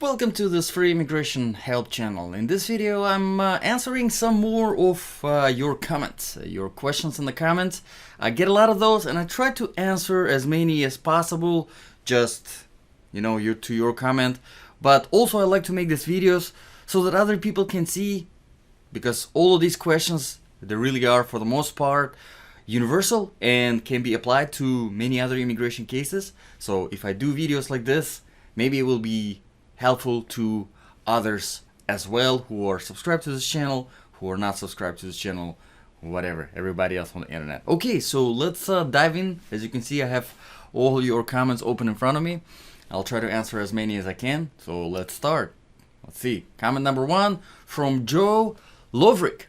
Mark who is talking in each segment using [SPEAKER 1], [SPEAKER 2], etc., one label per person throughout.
[SPEAKER 1] Welcome to this free immigration help channel. In this video I'm answering some more of your comments, your questions in the comments. I get a lot of those and I try to answer as many as possible, just to your comment. But also I like to make these videos so that other people can see, because all of these questions, they really are for the most part universal and can be applied to many other immigration cases. So if I do videos like this, maybe it will be helpful to others as well who are subscribed to this channel, who are not subscribed to this channel, whatever, everybody else on the internet. Okay, so let's dive in. As you can see, I have all your comments open in front of me. I'll try to answer as many as I can. So let's start. Let's see. Comment number 1 from Joe Lovrick.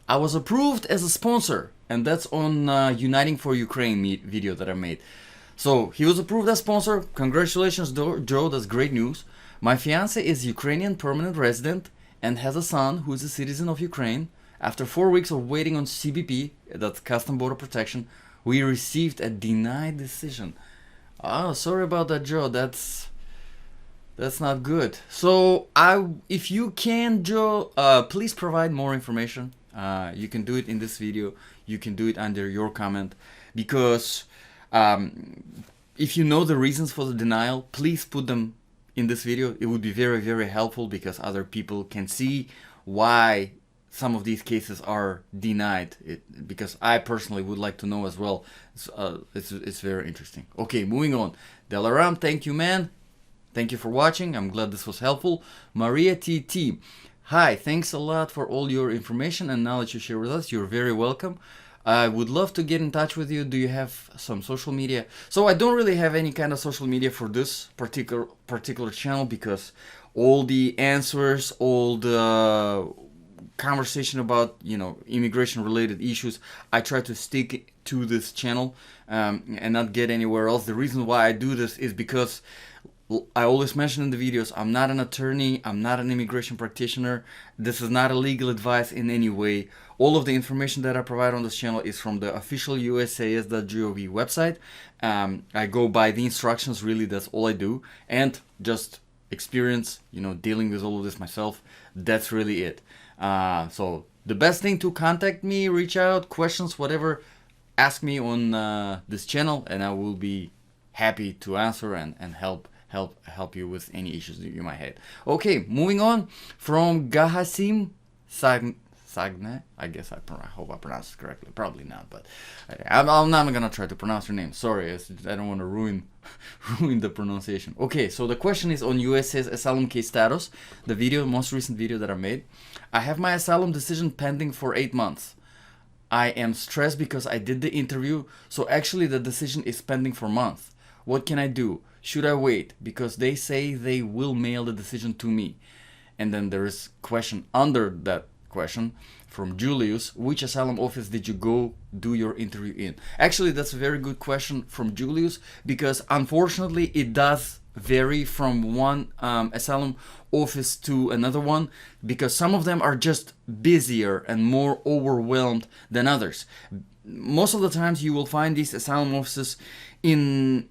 [SPEAKER 1] I was approved as a sponsor, and that's on Uniting for Ukraine video that I made. So he was approved as sponsor. Congratulations, Joe. That's great news. My fiance is Ukrainian permanent resident and has a son who is a citizen of Ukraine. After 4 weeks of waiting on CBP, that's Custom Border Protection, we received a denied decision. Oh, sorry about that, Joe. That's not good. So if you can, Joe, please provide more information. You can do it in this video. You can do it under your comment, because if you know the reasons for the denial, please put them in this video. It would be very, very helpful, because other people can see why some of these cases are denied. Because I personally would like to know as well. It's very interesting. Okay, moving on. Delaram, thank you, man. Thank you for watching. I'm glad this was helpful. Maria TT. Hi, thanks a lot for all your information and knowledge you share with us. You're very welcome. I would love to get in touch with you. Do you have some social media? So I don't really have any kind of social media for this particular channel, because all the answers, all the conversation about immigration related issues, I try to stick to this channel and not get anywhere else. The reason why I do this is because I always mention in the videos, I'm not an attorney, I'm not an immigration practitioner. This is not a legal advice in any way. All of the information that I provide on this channel is from the official USCIS.gov website. I go by the instructions, really, that's all I do. And just experience, dealing with all of this myself. That's really it. So the best thing to contact me, reach out, questions, whatever, ask me on this channel, and I will be happy to answer and help you with any issues that you might have. Okay, moving on from Gahasim Sagne. I guess I hope I pronounced it correctly. Probably not, but I'm not gonna try to pronounce your name. Sorry, I don't want to ruin the pronunciation. Okay, so the question is on USCIS asylum case status. The most recent video that I made. I have my asylum decision pending for 8 months. I am stressed because I did the interview, so actually the decision is pending for months. What can I do? Should I wait? Because they say they will mail the decision to me. And then there is question under that question from Julius. Which asylum office did you go do your interview in? Actually, that's a very good question from Julius, because unfortunately it does vary from one asylum office to another one, because some of them are just busier and more overwhelmed than others. Most of the times you will find these asylum offices in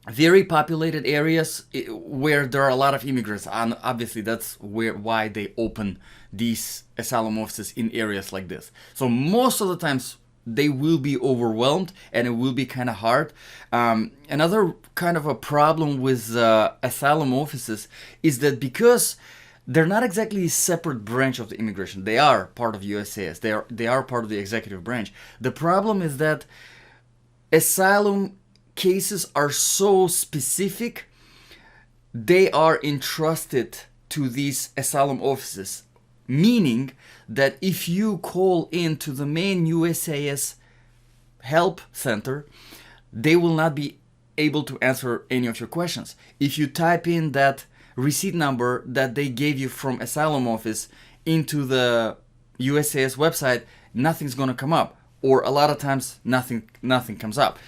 [SPEAKER 1] very populated areas where there are a lot of immigrants, and obviously that's why they open these asylum offices in areas like this. So most of the times they will be overwhelmed and it will be kind of hard. Another kind of a problem with asylum offices is that because they're not exactly a separate branch of the immigration, they are part of USCIS, they are part of the executive branch. The problem is that asylum cases are so specific, they are entrusted to these asylum offices, meaning that if you call into the main USCIS help center, they will not be able to answer any of your questions. If you type in that receipt number that they gave you from asylum office into the USCIS website, nothing's gonna come up. Or a lot of times nothing comes up,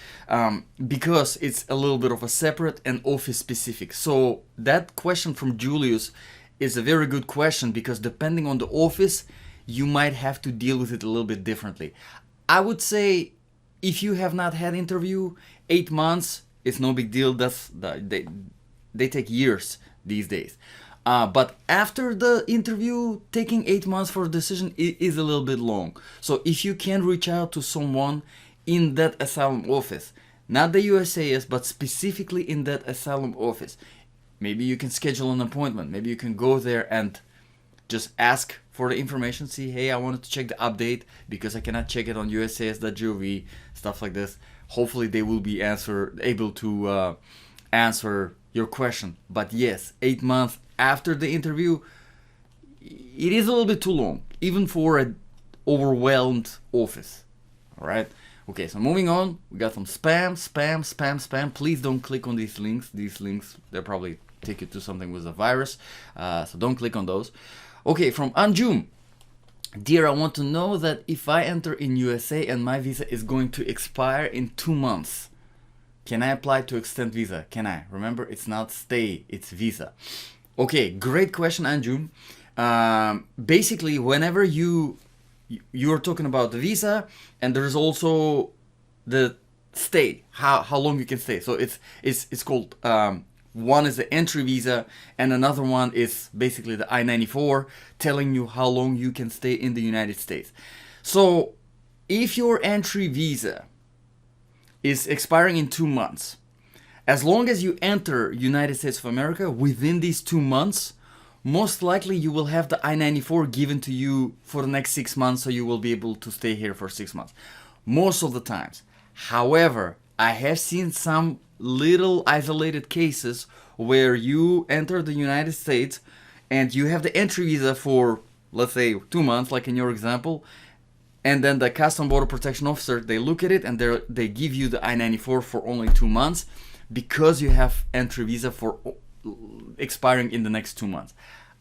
[SPEAKER 1] because it's a little bit of a separate and office specific. So that question from Julius is a very good question, because depending on the office, you might have to deal with it a little bit differently. I would say if you have not had interview, 8 months, it's no big deal. They take years these days. But after the interview, taking 8 months for a decision is a little bit long. So if you can reach out to someone in that asylum office, not the USCIS, but specifically in that asylum office, maybe you can schedule an appointment. Maybe you can go there and just ask for the information. See, hey, I wanted to check the update because I cannot check it on uscis.gov, stuff like this. Hopefully they will be able to answer your question. But yes, 8 months after the interview, it is a little bit too long, even for an overwhelmed office. All right. Okay, so moving on, we got some spam. Please don't click on these links. These links, they'll probably take you to something with a virus. So don't click on those. Okay, from Anjum. Dear, I want to know that if I enter in USA and my visa is going to expire in 2 months, can I apply to extend visa? Can I? Remember, it's not stay, it's visa. Okay, great question, Anjum. Basically, whenever you're talking about the visa, and there's also the stay, how long you can stay. So it's called one is the entry visa, and another one is basically the I-94, telling you how long you can stay in the United States. So if your entry visa is expiring in 2 months, as long as you enter United States of America within these 2 months, most likely you will have the I-94 given to you for the next 6 months, so you will be able to stay here for 6 months. Most of the times. However, I have seen some little isolated cases where you enter the United States and you have the entry visa for, let's say, 2 months, like in your example, and then the Custom Border Protection Officer, they look at it and they give you the I-94 for only 2 months because you have entry visa for expiring in the next 2 months.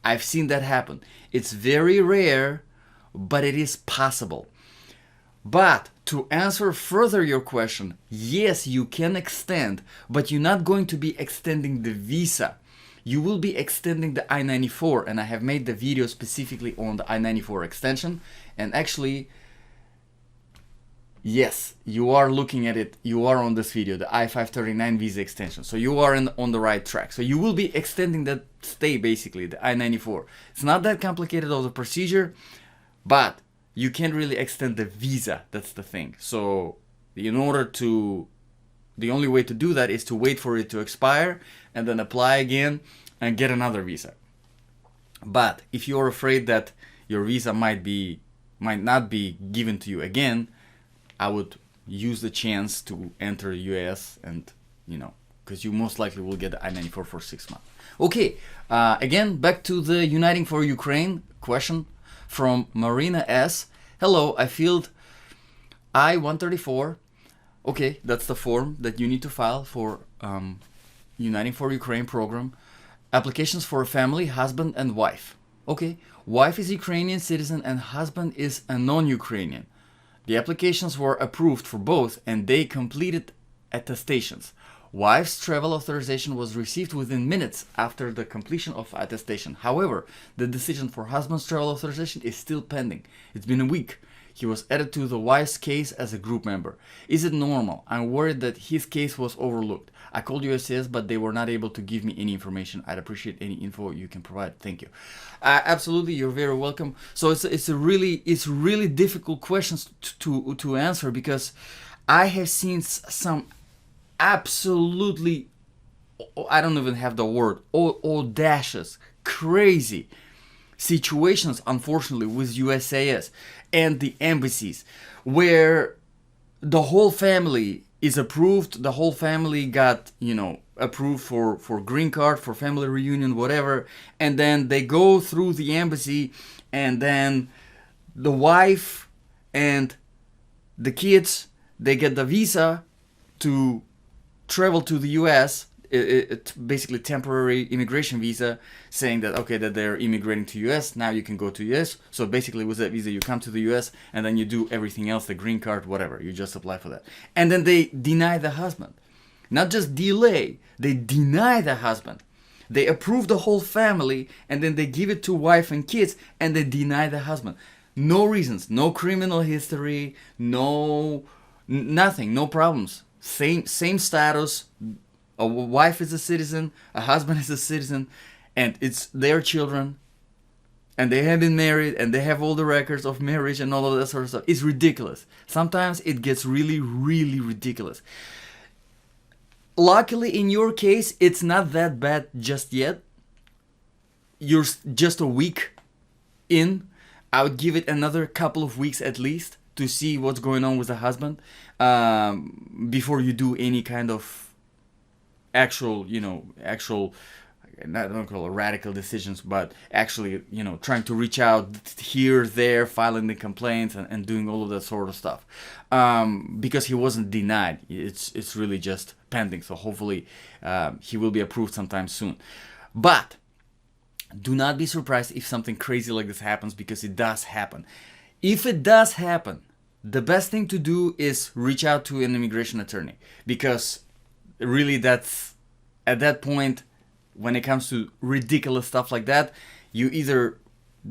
[SPEAKER 1] I've seen that happen. It's very rare, but it is possible. But to answer further your question, yes, you can extend, but you're not going to be extending the visa. You will be extending the I-94, and I have made the video specifically on the I-94 extension. And actually, yes, you are looking at it. You are on this video, the I-539 visa extension. So you are on the right track. So you will be extending that stay, basically, the I-94. It's not that complicated of a procedure, but you can't really extend the visa. That's the thing. So the only way to do that is to wait for it to expire and then apply again and get another visa. But if you're afraid that your visa might not be given to you again, I would use the chance to enter the US, and because you most likely will get the I-94 for 6 months. Okay, again, back to the Uniting for Ukraine question from Marina S. Hello, I filled I-134. Okay, that's the form that you need to file for Uniting for Ukraine program. Applications for a family, husband and wife. Okay, wife is Ukrainian citizen and husband is a non-Ukrainian. The applications were approved for both and they completed attestations. Wife's travel authorization was received within minutes after the completion of attestation. However, the decision for husband's travel authorization is still pending. It's been a week. He was added to the wife's case as a group member. Is it normal? I'm worried that his case was overlooked. I called USCIS, but they were not able to give me any information. I'd appreciate any info you can provide. Thank you. Absolutely, you're very welcome. So it's really difficult questions to answer, because I have seen some absolutely, I don't even have the word, audacious, crazy situations, unfortunately, with USCIS and the embassies, where the whole family is approved, the whole family got, approved for green card, for family reunion, whatever, and then they go through the embassy, and then the wife and the kids, they get the visa to travel to the US. It's basically temporary immigration visa, saying that, okay, that they're immigrating to US, now you can go to US. So basically with that visa you come to the US and then you do everything else, the green card, whatever, you just apply for that. And then they deny the husband. Not just delay, they deny the husband. They approve the whole family and then they give it to wife and kids and they deny the husband. No reasons, no criminal history, nothing, no problems. Same status, A wife is a citizen, a husband is a citizen, and it's their children, and they have been married, and they have all the records of marriage and all of that sort of stuff. It's ridiculous. Sometimes it gets really, really ridiculous. Luckily, in your case, it's not that bad just yet. You're just a week in. I would give it another couple of weeks at least to see what's going on with the husband before you do any kind of actual, I don't call it radical decisions, but actually, trying to reach out here, there, filing the complaints and doing all of that sort of stuff. Because he wasn't denied. It's really just pending. So hopefully he will be approved sometime soon. But do not be surprised if something crazy like this happens, because it does happen. If it does happen, the best thing to do is reach out to an immigration attorney, because really that's, at that point, when it comes to ridiculous stuff like that, you either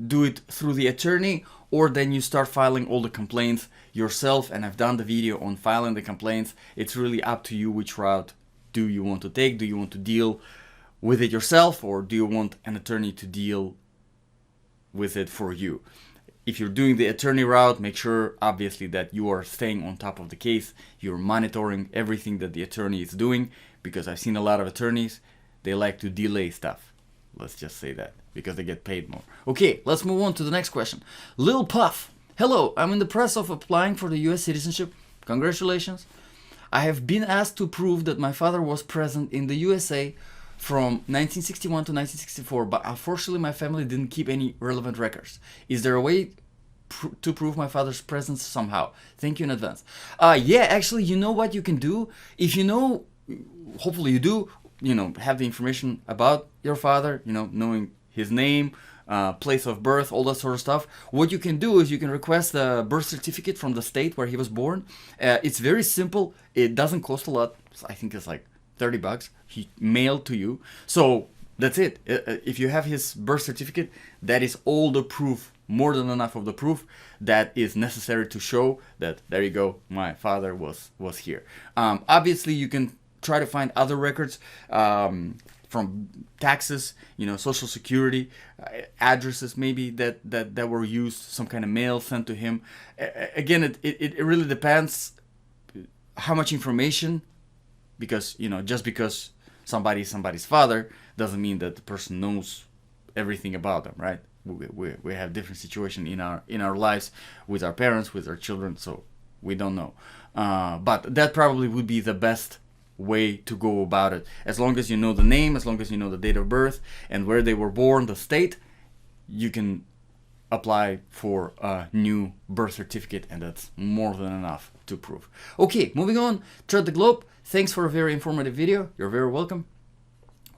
[SPEAKER 1] do it through the attorney, or then you start filing all the complaints yourself. And I've done the video on filing the complaints. It's really up to you which route do you want to take. Do you want to deal with it yourself, or do you want an attorney to deal with it for you? If you're doing the attorney route, make sure obviously that you are staying on top of the case. You're monitoring everything that the attorney is doing, because I've seen a lot of attorneys, they like to delay stuff. Let's just say that, because they get paid more. Okay, let's move on to the next question. Lil Puff. Hello, I'm in the process of applying for the US citizenship. Congratulations. I have been asked to prove that my father was present in the USA from 1961 to 1964, but unfortunately my family didn't keep any relevant records. Is there a way to prove my father's presence somehow? Thank you in advance. Yeah, actually, you know what you can do? If you know, hopefully you do, have the information about your father, knowing his name, place of birth, all that sort of stuff. What you can do is you can request a birth certificate from the state where he was born. It's very simple. It doesn't cost a lot. I think it's like $30. He mailed to you. So that's it. If you have his birth certificate, that is all the proof, more than enough of the proof that is necessary to show that, there you go, my father was here. Obviously, you can try to find other records from taxes, social security, addresses maybe that were used, some kind of mail sent to him. Again, it really depends how much information, because, just because somebody is somebody's father doesn't mean that the person knows everything about them, right? We have different situations in our lives with our parents, with our children, so we don't know. But that probably would be the best way to go about it. As long as you know the name, as long as you know the date of birth and where they were born, the state, you can apply for a new birth certificate, and that's more than enough to prove. Okay, moving on. Tread the Globe. Thanks for a very informative video. You're very welcome.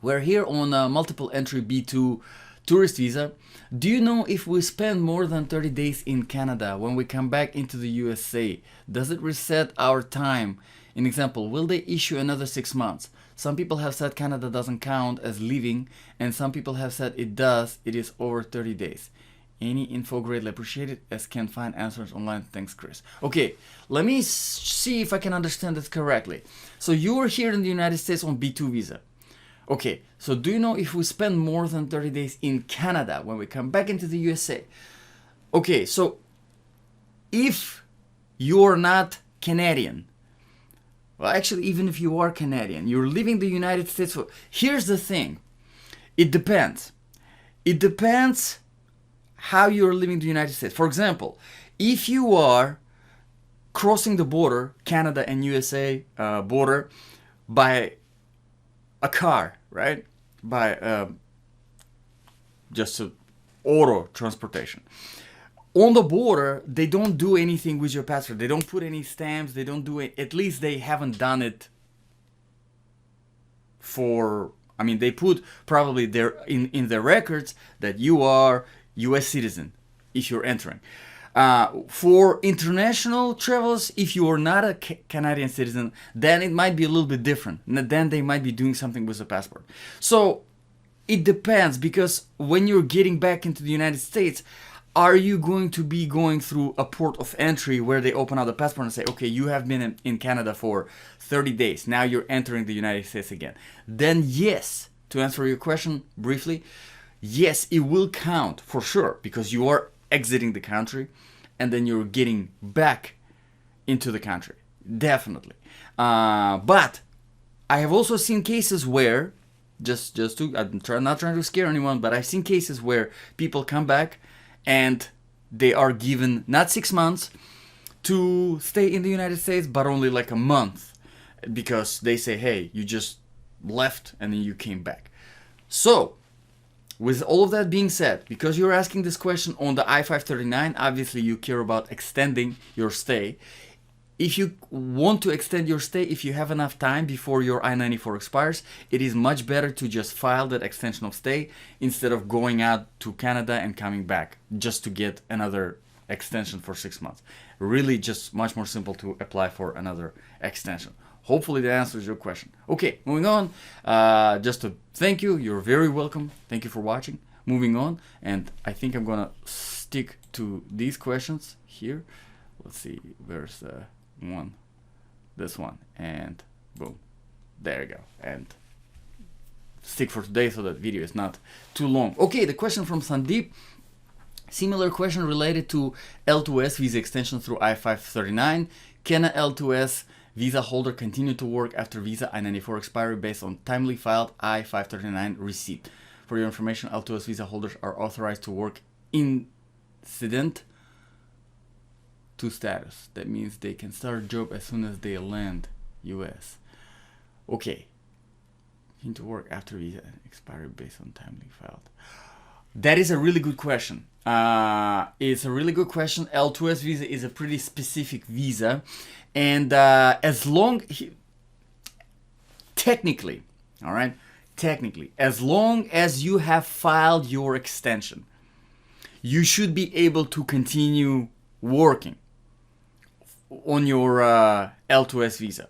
[SPEAKER 1] We're here on a multiple entry B2 tourist visa. Do you know if we spend more than 30 days in Canada when we come back into the USA, does it reset our time? An example, will they issue another 6 months? Some people have said Canada doesn't count as leaving, and some people have said it does. It is over 30 days. Any info greatly appreciated, as can find answers online. Thanks, Chris. Okay, let me see if I can understand this correctly. So you are here in the United States on B2 visa. Okay, so do you know if we spend more than 30 days in Canada when we come back into the USA? Okay, so if you're not Canadian, well, actually, even if you are Canadian, you're leaving the United States. Here's the thing. It depends. It depends how you're leaving the United States. For example, if you are crossing the border, Canada and USA border, by a car, right? By just auto transportation. On the border, they don't do anything with your passport. They don't put any stamps. They don't do it. At least they haven't done it for, they put probably in their records that you are US citizen if you're entering. For international travels, if you are not a Canadian citizen, then it might be a little bit different. Then they might be doing something with the passport. So it depends, because when you're getting back into the United States, are you going to be going through a port of entry where they open out the passport and say, okay, you have been in Canada for 30 days. Now you're entering the United States again. Then yes, to answer your question briefly, yes, it will count for sure because you are exiting the country and then you're getting back into the country. Definitely. But I have also seen cases where, I'm not trying to scare anyone, but I've seen cases where people come back and they are given not 6 months to stay in the United States, but only like a month because they say, hey, you just left and then you came back. So, with all of that being said, because you're asking this question on the I-539, obviously you care about extending your stay. If you want to extend your stay, if you have enough time before your I-94 expires, it is much better to just file that extension of stay instead of going out to Canada and coming back just to get another extension for 6 months. Really just much more simple to apply for another extension. Hopefully that answers your question. Okay, moving on. Just to thank you. You're very welcome. Thank you for watching. Moving on. And I think I'm going to stick to these questions here. Let's see. Where's the one? This one. And boom. There you go. And stick for today so that video is not too long. Okay, the question from Sandeep. Similar question related to L2S visa extension through I-539. Can a L2S visa holder continue to work after visa I-94 expiry based on timely filed I-539 receipt? For your information, L2S visa holders are authorized to work incident to status. That means they can start a job as soon as they land US. Okay. Continue to work after visa expiry based on timely filed. That is a really good question. It's a really good question. L2S visa is a pretty specific visa. And as long, technically, all right, as long as you have filed your extension, you should be able to continue working on your L2S visa.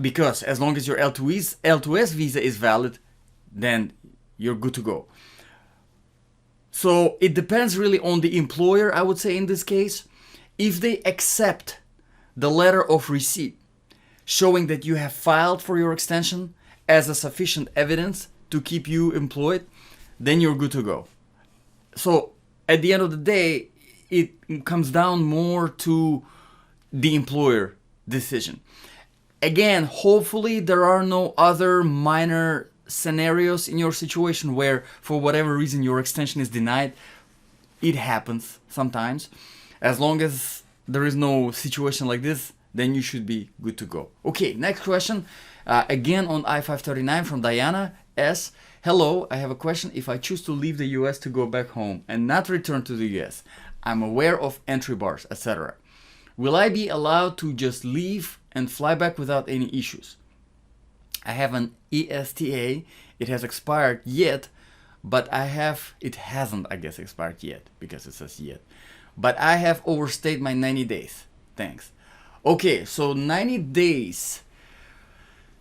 [SPEAKER 1] Because as long as your L2S visa is valid, then you're good to go. So it depends really on the employer, I would say in this case. If they accept the letter of receipt showing that you have filed for your extension as a sufficient evidence to keep you employed, then you're good to go. So at the end of the day, it comes down more to the employer decision. Again, hopefully there are no other minor scenarios in your situation where for whatever reason your extension is denied. It happens sometimes. As long as there is no situation like this, then you should be good to go. Okay, next question. Again on I-539 from Diana S. Hello, I have a question. If I choose to leave the US to go back home and not return to the US, I'm aware of entry bars, etc. Will I be allowed to just leave and fly back without any issues? I have an ESTA. It has expired yet, but it hasn't, I guess, expired yet because it says yet. But I have overstayed my 90 days. Thanks. Okay, so 90 days.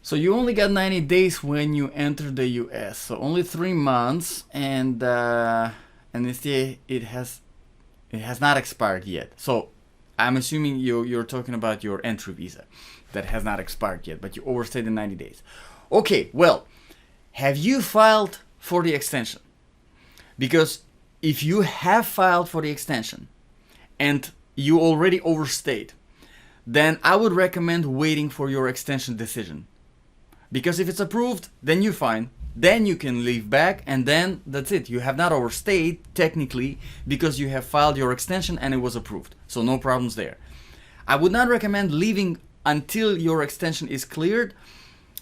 [SPEAKER 1] So you only got 90 days when you enter the US. So only 3 months, and ESTA, it has not expired yet. So I'm assuming you're talking about your entry visa that has not expired yet, but you overstayed the 90 days. Okay, well, have you filed for the extension? Because if you have filed for the extension and you already overstayed, then I would recommend waiting for your extension decision. Because if it's approved, then you're fine. Then you can leave back and then that's it. You have not overstayed technically because you have filed your extension and it was approved. So no problems there. I would not recommend leaving until your extension is cleared,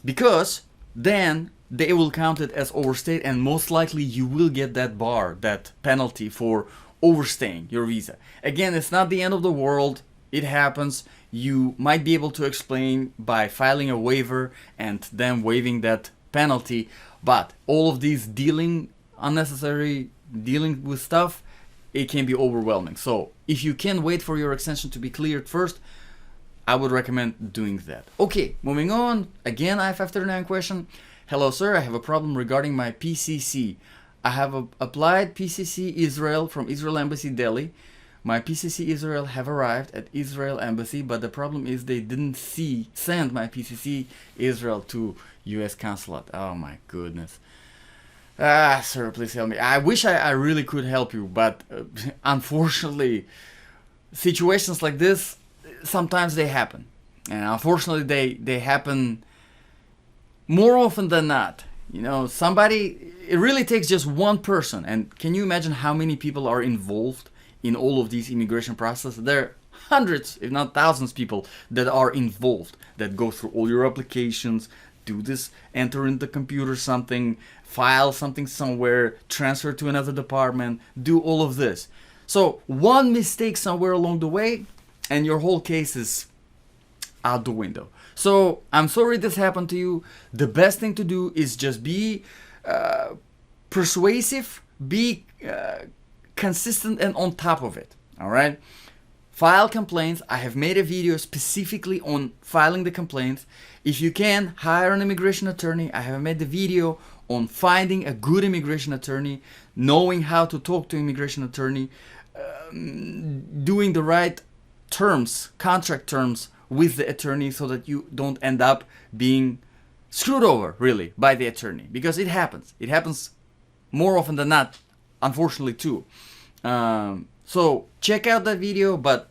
[SPEAKER 1] because then they will count it as overstayed and most likely you will get that bar, that penalty for overstaying your visa. Again, it's not the end of the world. It happens. You might be able to explain by filing a waiver and then waiving that penalty, but all of these unnecessary dealing with stuff, it can be overwhelming. So if you can wait for your extension to be cleared first, I would recommend doing that. Okay, moving on. Again, I-539 question. Hello, sir. I have a problem regarding my PCC. I have applied PCC Israel from Israel Embassy Delhi. My PCC Israel have arrived at Israel Embassy, but the problem is they didn't send my PCC Israel to US Consulate. Oh my goodness. Sir, please help me. I wish I really could help you, but unfortunately, situations like this, sometimes they happen. And unfortunately, they happen more often than not. You know, it really takes just one person. And can you imagine how many people are involved in all of these immigration processes? There are hundreds, if not thousands, people that are involved, that go through all your applications, do this, enter in the computer something, file something somewhere, transfer to another department, do all of this. So one mistake somewhere along the way, and your whole case is out the window. So I'm sorry this happened to you. The best thing to do is just be persuasive, be consistent and on top of it. All right. File complaints. I have made a video specifically on filing the complaints. If you can, hire an immigration attorney. I have made the video on finding a good immigration attorney, knowing how to talk to immigration attorney, doing the right terms, contract terms with the attorney so that you don't end up being screwed over really by the attorney, because it happens. It happens more often than not, unfortunately too. So check out that video, but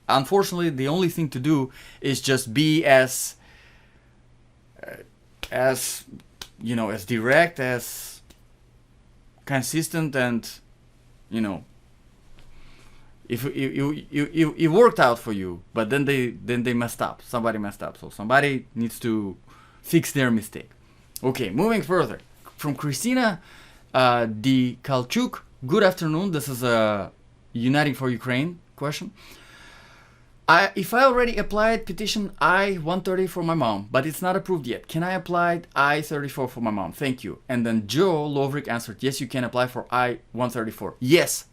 [SPEAKER 1] unfortunately the only thing to do is just be as you know, as direct, as consistent, and you know, if it worked out for you, but then they messed up. Somebody messed up, so somebody needs to fix their mistake. Okay, moving further. From Christina D. Kalchuk. Good afternoon. This is a Uniting for Ukraine question. If I already applied petition I-130 for my mom, but it's not approved yet, can I apply I-34 for my mom? Thank you. And then Joe Lovrick answered, yes, you can apply for I-134. Yes.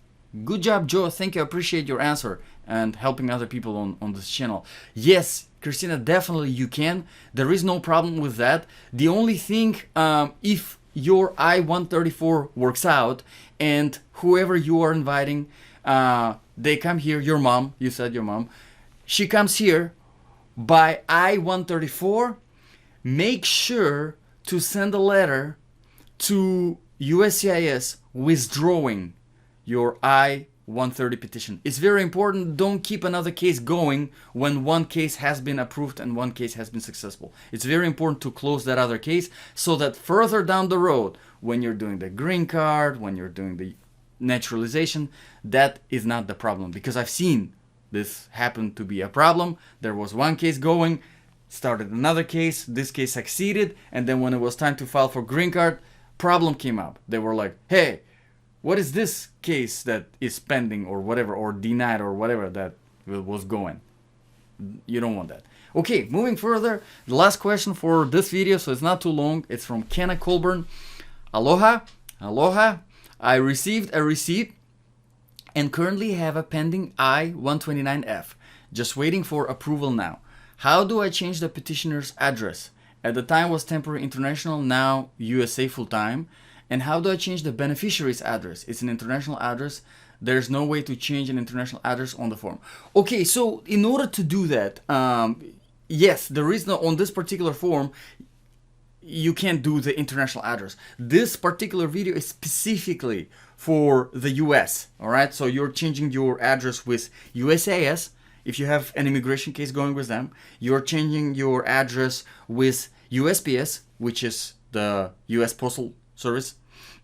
[SPEAKER 1] Good job, Joe. Thank you. I appreciate your answer and helping other people on this channel. Yes, Christina, definitely you can. There is no problem with that. The only thing, if your I-134 works out and whoever you are inviting, they come here, your mom, you said your mom, she comes here by I-134, make sure to send a letter to USCIS withdrawing your I-130 petition. It's very important. Don't keep another case going when one case has been approved and one case has been successful. It's very important to close that other case so that further down the road, when you're doing the green card, when you're doing the naturalization, that is not the problem. Because I've seen this happen to be a problem. There was one case going, started another case, this case succeeded, and then when it was time to file for green card, problem came up. They were like, hey, what is this case that is pending or whatever, or denied or whatever that was going? You don't want that. Okay, moving further, the last question for this video, so it's not too long. It's from Kenna Colburn. Aloha, aloha. I received a receipt and currently have a pending I-129F. Just waiting for approval now. How do I change the petitioner's address? At the time was temporary international, now USA full-time. And how do I change the beneficiary's address? It's an international address. There's no way to change an international address on the form. Okay, so in order to do that, yes, there is no, on this particular form, you can't do the international address. This particular video is specifically for the US, all right? So you're changing your address with USCIS. If you have an immigration case going with them, you're changing your address with USPS, which is the US Postal Service.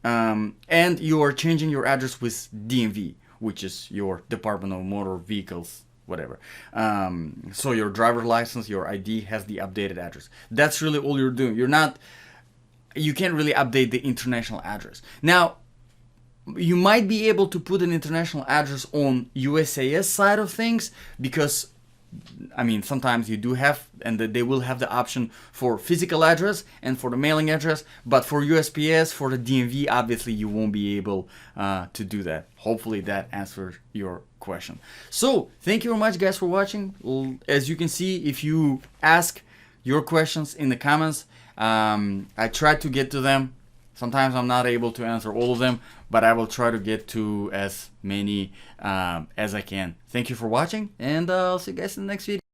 [SPEAKER 1] And you are changing your address with DMV, which is your Department of Motor Vehicles, whatever. So your driver's license, your ID has the updated address. That's really all you're doing. You can't really update the international address. Now, you might be able to put an international address on USCIS side of things because, I mean, sometimes you do have, and they will have the option for physical address and for the mailing address, but for USPS, for the DMV, obviously you won't be able to do that. Hopefully that answers your question. So, thank you very much guys for watching. As you can see, if you ask your questions in the comments, I try to get to them. Sometimes I'm not able to answer all of them, but I will try to get to as many as I can. Thank you for watching, and I'll see you guys in the next video.